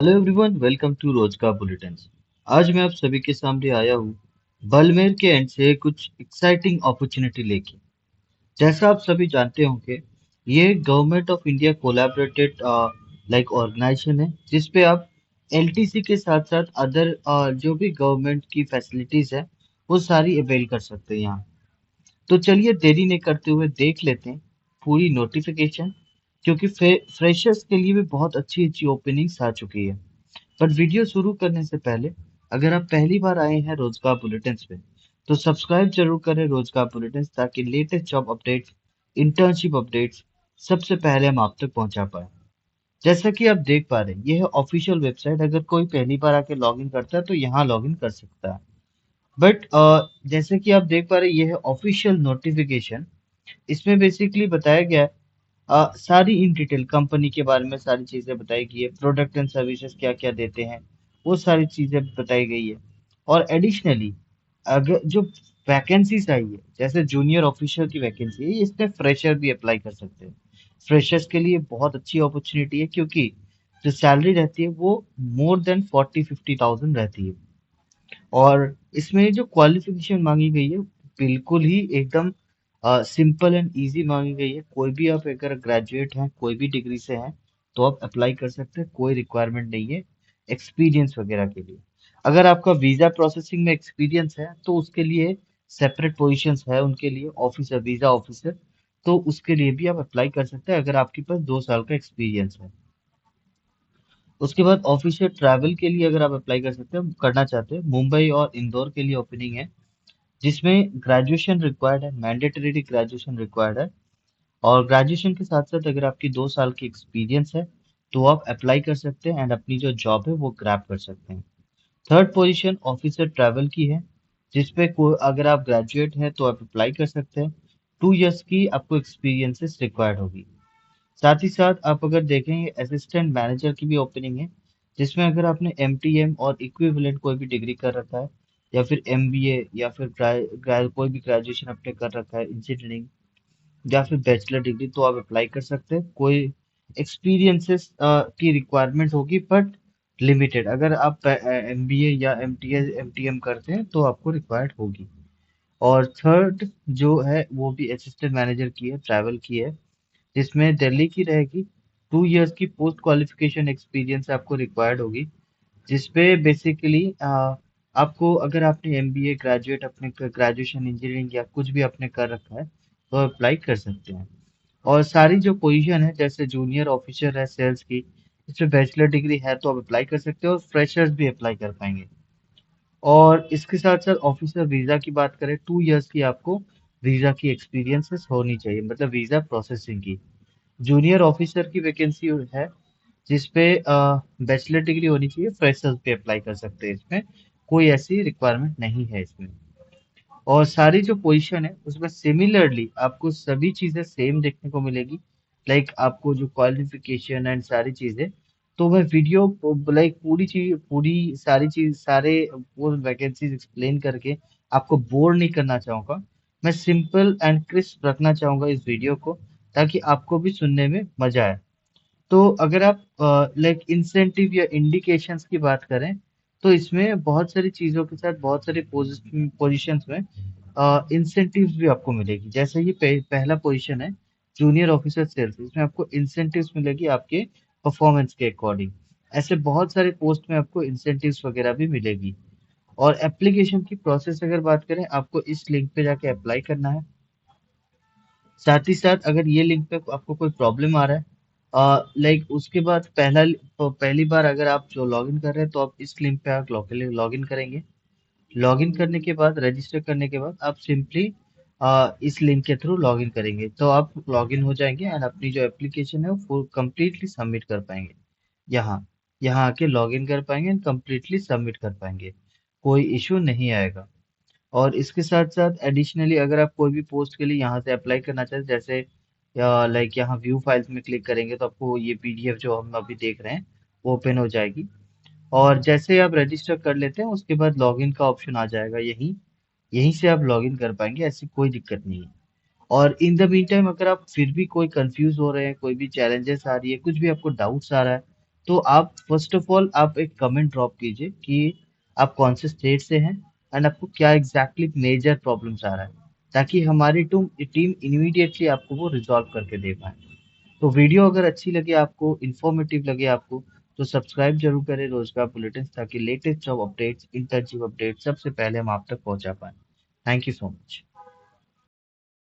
Hello everyone, welcome two rows का bulletin. आज मैं आप सभी के सामने आया हूँ बाड़मेर के एंड से कुछ एक्साइटिंग अपॉर्चुनिटी लेके। जैसा आप सभी जानते होंगे, ये government of India collaborated organization है जिसपे आप एलटीसी के साथ साथ अदर जो भी गवर्नमेंट की फैसिलिटीज है वो सारी अवेल कर सकते हैं यहाँ। तो चलिए देरी नहीं करते हुए देख लेते हैं पूरी नोटिफिकेशन, क्योंकि फ्रेशर्स के लिए भी बहुत अच्छी अच्छी ओपनिंग्स आ चुकी है। पर वीडियो शुरू करने से पहले, अगर आप पहली बार आए हैं रोजगार बुलेटिन्स पे, तो सब्सक्राइब जरूर करें रोजगार बुलेटिन्स, ताकि latest job updates, internship updates सबसे पहले हम आप तक पहुंचा पाए। जैसा कि आप देख पा रहे हैं, यह है ऑफिशियल वेबसाइट। अगर कोई पहली बार आके लॉगिन करता है तो यहाँ लॉगिन कर सकता है। बट जैसे कि आप देख पा रहे हैं, यह है ऑफिशियल नोटिफिकेशन। इसमें बेसिकली बताया गया है सारी इन डिटेल कंपनी के बारे में सारी चीजें बताई गई है, प्रोडक्ट एंड सर्विसेज क्या क्या देते हैं वो सारी चीजें बताई गई है। और एडिशनली अगर जो वैकेंसीज आई है, जैसे जूनियर ऑफिसर की वैकेंसी है, इसमें फ्रेशर भी अप्लाई कर सकते हैं। फ्रेशर्स के लिए बहुत अच्छी अपॉर्चुनिटी है, क्योंकि जो सैलरी रहती है वो मोर देन 40-50,000 रहती है। और इसमें जो क्वालिफिकेशन मांगी गई है, बिल्कुल ही एकदम सिंपल एंड इजी मांगी गई है। कोई भी आप अगर ग्रेजुएट हैं, कोई भी डिग्री से हैं, तो आप अप्लाई कर सकते हैं। कोई रिक्वायरमेंट नहीं है एक्सपीरियंस वगैरह के लिए। अगर आपका वीजा प्रोसेसिंग में एक्सपीरियंस है तो उसके लिए सेपरेट पोजीशंस है, उनके लिए ऑफिसर, वीजा ऑफिसर। तो उसके लिए भी आप अप्लाई कर सकते हैं अगर आपके पास 2 साल का एक्सपीरियंस है। उसके बाद ऑफिशियल ट्रैवल के लिए अगर आप अप्लाई कर सकते हैं, करना चाहते हैं, मुंबई और इंदौर के लिए ओपनिंग है, जिसमें ग्रेजुएशन रिक्वायर्ड है, मैंडेटरी ग्रेजुएशन रिक्वायर्ड है। और ग्रेजुएशन के साथ साथ अगर आपकी 2 साल की एक्सपीरियंस है तो आप अप्लाई कर सकते हैं एंड अपनी जो जॉब है वो ग्रैब कर सकते हैं। थर्ड पोजीशन ऑफिसर ट्रैवल की है, जिसपे अगर आप ग्रेजुएट हैं तो आप अप्लाई कर सकते हैं। 2 इयर्स की आपको एक्सपीरियंसेस रिक्वायर्ड होगी। साथ ही साथ आप अगर देखेंगे, असिस्टेंट मैनेजर की भी ओपनिंग है, जिसमें अगर आपने एमटीएम और इक्विवेलेंट कोई भी डिग्री कर रखा है, या फिर एमबीए, या फिर कोई भी ग्रेजुएशन आपने कर रखा है इंजीनियरिंग, या फिर बैचलर डिग्री, तो आप अप्लाई कर सकते हैं। कोई एक्सपीरियंसेस की रिक्वायरमेंट होगी, बट लिमिटेड। अगर आप एमबीए या एमटीएम करते हैं तो आपको रिक्वायर्ड होगी। और थर्ड जो है वो भी असिस्टेंट मैनेजर की है, ट्रैवल की है, जिसमें दिल्ली की रहेगी। 2 इयर्स की पोस्ट क्वालिफिकेशन एक्सपीरियंस आपको रिक्वायर्ड होगी, जिसपे बेसिकली आपको, अगर आपने एमबीए ग्रेजुएट, अपने ग्रेजुएशन इंजीनियरिंग या कुछ भी आपने कर रखा है, तो अप्लाई कर सकते हैं। और सारी जो पोजीशन है, जैसे जूनियर ऑफिसर है सेल्स की, इसमें बैचलर डिग्री है तो आप अप्लाई कर सकते हो, और फ्रेशर्स भी अप्लाई कर पाएंगे। और इसके साथ साथ ऑफिसर वीजा की बात करें, 2 इयर्स की आपको वीजा की एक्सपीरियंसेस होनी चाहिए, मतलब वीजा प्रोसेसिंग की। जूनियर ऑफिसर की वैकेंसी है, जिसपे बैचलर डिग्री होनी चाहिए, फ्रेशर्स पे अप्लाई कर सकते हैं। इसमें कोई ऐसी रिक्वायरमेंट नहीं है इसमें। और सारी जो पोजीशन है उसमें सिमिलरली आपको सभी चीजें सेम देखने को मिलेगी, लाइक आपको जो क्वालिफिकेशन एंड सारी चीजें। तो मैं वीडियो लाइक पूरी चीज, पूरी सारी चीज, सारे वो वैकेंसीज एक्सप्लेन करके आपको बोर नहीं करना चाहूंगा। मैं सिंपल एंड क्रिस्प रखना चाहूंगा इस वीडियो को, ताकि आपको भी सुनने में मजा आए। तो अगर आप लाइक इंसेंटिव या इंडिकेशंस की बात करें, तो इसमें बहुत सारी चीजों के साथ बहुत सारी पोजीशंस में इंसेंटिव्स भी आपको मिलेगी। जैसे ये पहला पोजीशन है, जूनियर ऑफिसर सेल्स, इसमें आपको इंसेंटिव्स मिलेगी आपके परफॉर्मेंस के अकॉर्डिंग। ऐसे बहुत सारे पोस्ट में आपको इंसेंटिव्स वगैरह भी मिलेगी। और एप्लीकेशन की प्रोसेस अगर बात करें, आपको इस लिंक पे जाके अप्लाई करना है। साथ ही साथ अगर ये लिंक पे आपको कोई प्रॉब्लम आ रहा है, लाइक उसके बाद पहली बार अगर आप जो लॉगिन कर रहे हैं, तो आप इस लिंक पे आप लॉगिन करेंगे। लॉगिन करने के बाद, रजिस्टर करने के बाद, आप सिंपली इस लिंक के थ्रू लॉगिन करेंगे तो आप लॉगिन हो जाएंगे एंड अपनी जो एप्लीकेशन है वो कंप्लीटली सबमिट कर पाएंगे। यहाँ यहाँ आके लॉगिन कर पाएंगे एंड कंप्लीटली सबमिट कर पाएंगे। कोई इशू नहीं आएगा। और इसके साथ साथ एडिशनली अगर आप कोई भी पोस्ट के लिए यहाँ से अप्लाई करना चाहते हैं, जैसे या लाइक यहाँ व्यू फाइल्स में क्लिक करेंगे तो आपको ये पीडीएफ जो हम अभी देख रहे हैं वो ओपन हो जाएगी। और जैसे आप रजिस्टर कर लेते हैं, उसके बाद लॉगिन का ऑप्शन आ जाएगा, यहीं यहीं से आप लॉगिन कर पाएंगे, ऐसी कोई दिक्कत नहीं है। और इन द मीन टाइम अगर आप फिर भी कोई कंफ्यूज हो रहे हैं, कोई भी चैलेंजेस आ रही है, कुछ भी आपको डाउट्स आ रहा है, तो आप फर्स्ट ऑफ ऑल आप एक कमेंट ड्रॉप कीजिए कि आप कौन से स्टेट से हैं एंड आपको क्या एग्जैक्टली मेजर प्रॉब्लम्स आ रहा है, ताकि हमारी टीम इमीडिएटली आपको वो रिजॉल्व करके दे पाए। तो वीडियो अगर अच्छी लगे आपको, इंफॉर्मेटिव लगे आपको, तो सब्सक्राइब जरूर करें रोजगार बुलेटिन, ताकि latest job updates, internship updates सबसे पहले हम आप तक पहुंचा पाए। Thank you so much.